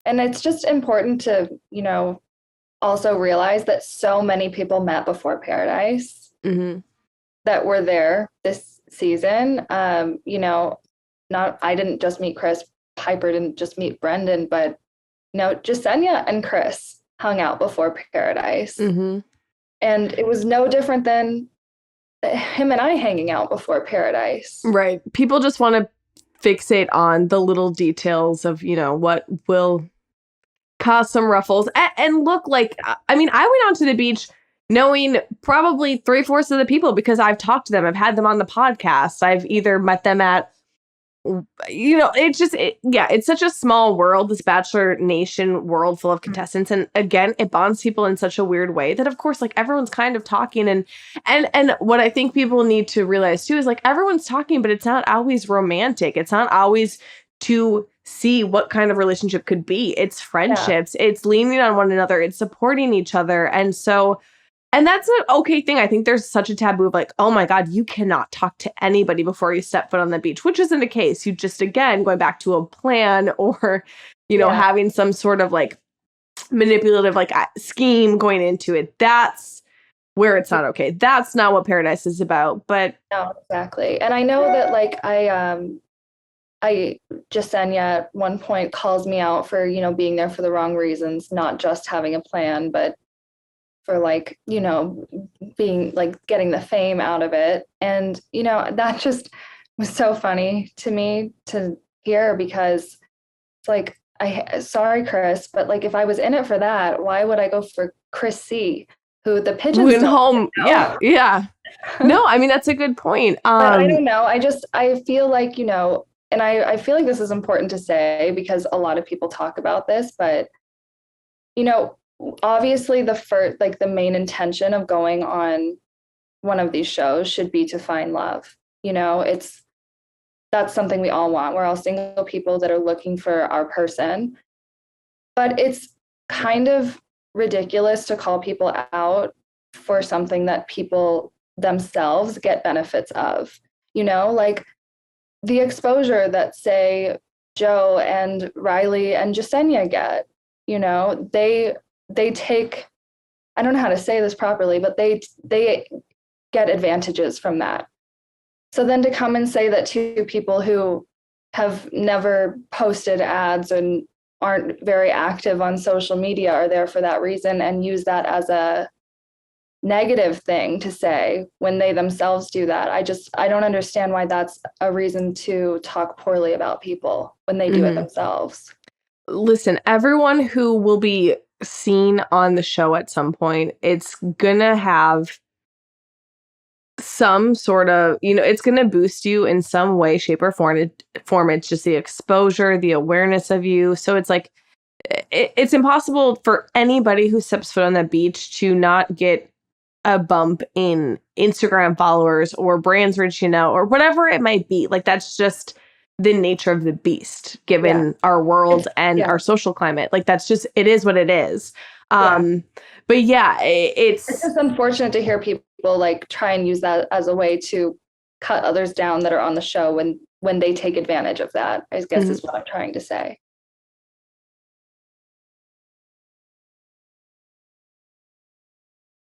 And it's just important to, also realize that so many people met before Paradise that were there this season. Not I didn't just meet Chris, Piper didn't just meet Brendan, but Jasenia and Chris hung out before Paradise. And it was no different than him and I hanging out before Paradise. Right. People just want to fixate on the little details of, what will cause some ruffles. And look, like, I mean, I went onto the beach knowing probably 3/4 of the people because I've talked to them. I've had them on the podcast. I've either met them at, it's just, it's such a small world, this Bachelor Nation world full of contestants. And again, it bonds people in such a weird way that, of course, like everyone's kind of talking. And what I think people need to realize too is like everyone's talking, but it's not always romantic. It's not always to see what kind of relationship could be. It's friendships. Yeah. It's leaning on one another. It's supporting each other. And that's an okay thing. I think there's such a taboo of like, oh my God, you cannot talk to anybody before you step foot on the beach, which isn't the case. You just, again, going back to a plan or, having some sort of like manipulative like scheme going into it. That's where it's not okay. That's not what Paradise is about. But no, exactly. And I know that like Jasenia at one point calls me out for, being there for the wrong reasons, not just having a plan, but for like, being like getting the fame out of it. And, that just was so funny to me to hear because it's like, sorry, Chris, but like if I was in it for that, why would I go for Chris C, who the pigeons went home? Know? Yeah. No, I mean, that's a good point. But I don't know. I feel like, and I feel like this is important to say because a lot of people talk about this, but, obviously the main intention of going on one of these shows should be to find love. That's something we all want. We're all single people that are looking for our person, but it's kind of ridiculous to call people out for something that people themselves get benefits of, like the exposure that say Joe and Riley and Jasenia get, they take, I don't know how to say this properly, but they get advantages from that. So then to come and say that two people who have never posted ads and aren't very active on social media are there for that reason and use that as a negative thing to say when they themselves do that. I don't understand why that's a reason to talk poorly about people when they do it themselves. Listen, everyone who will be seen on the show at some point, it's gonna have some sort of, it's gonna boost you in some way, shape, or form. It's just the exposure, the awareness of you. So it's like it's impossible for anybody who steps foot on the beach to not get a bump in Instagram followers or brands reaching out or whatever it might be. Like that's just the nature of the beast, given our world and our social climate. Like that's just, it is what it is. But it's just unfortunate to hear people like try and use that as a way to cut others down that are on the show when they take advantage of that, I guess is what I'm trying to say.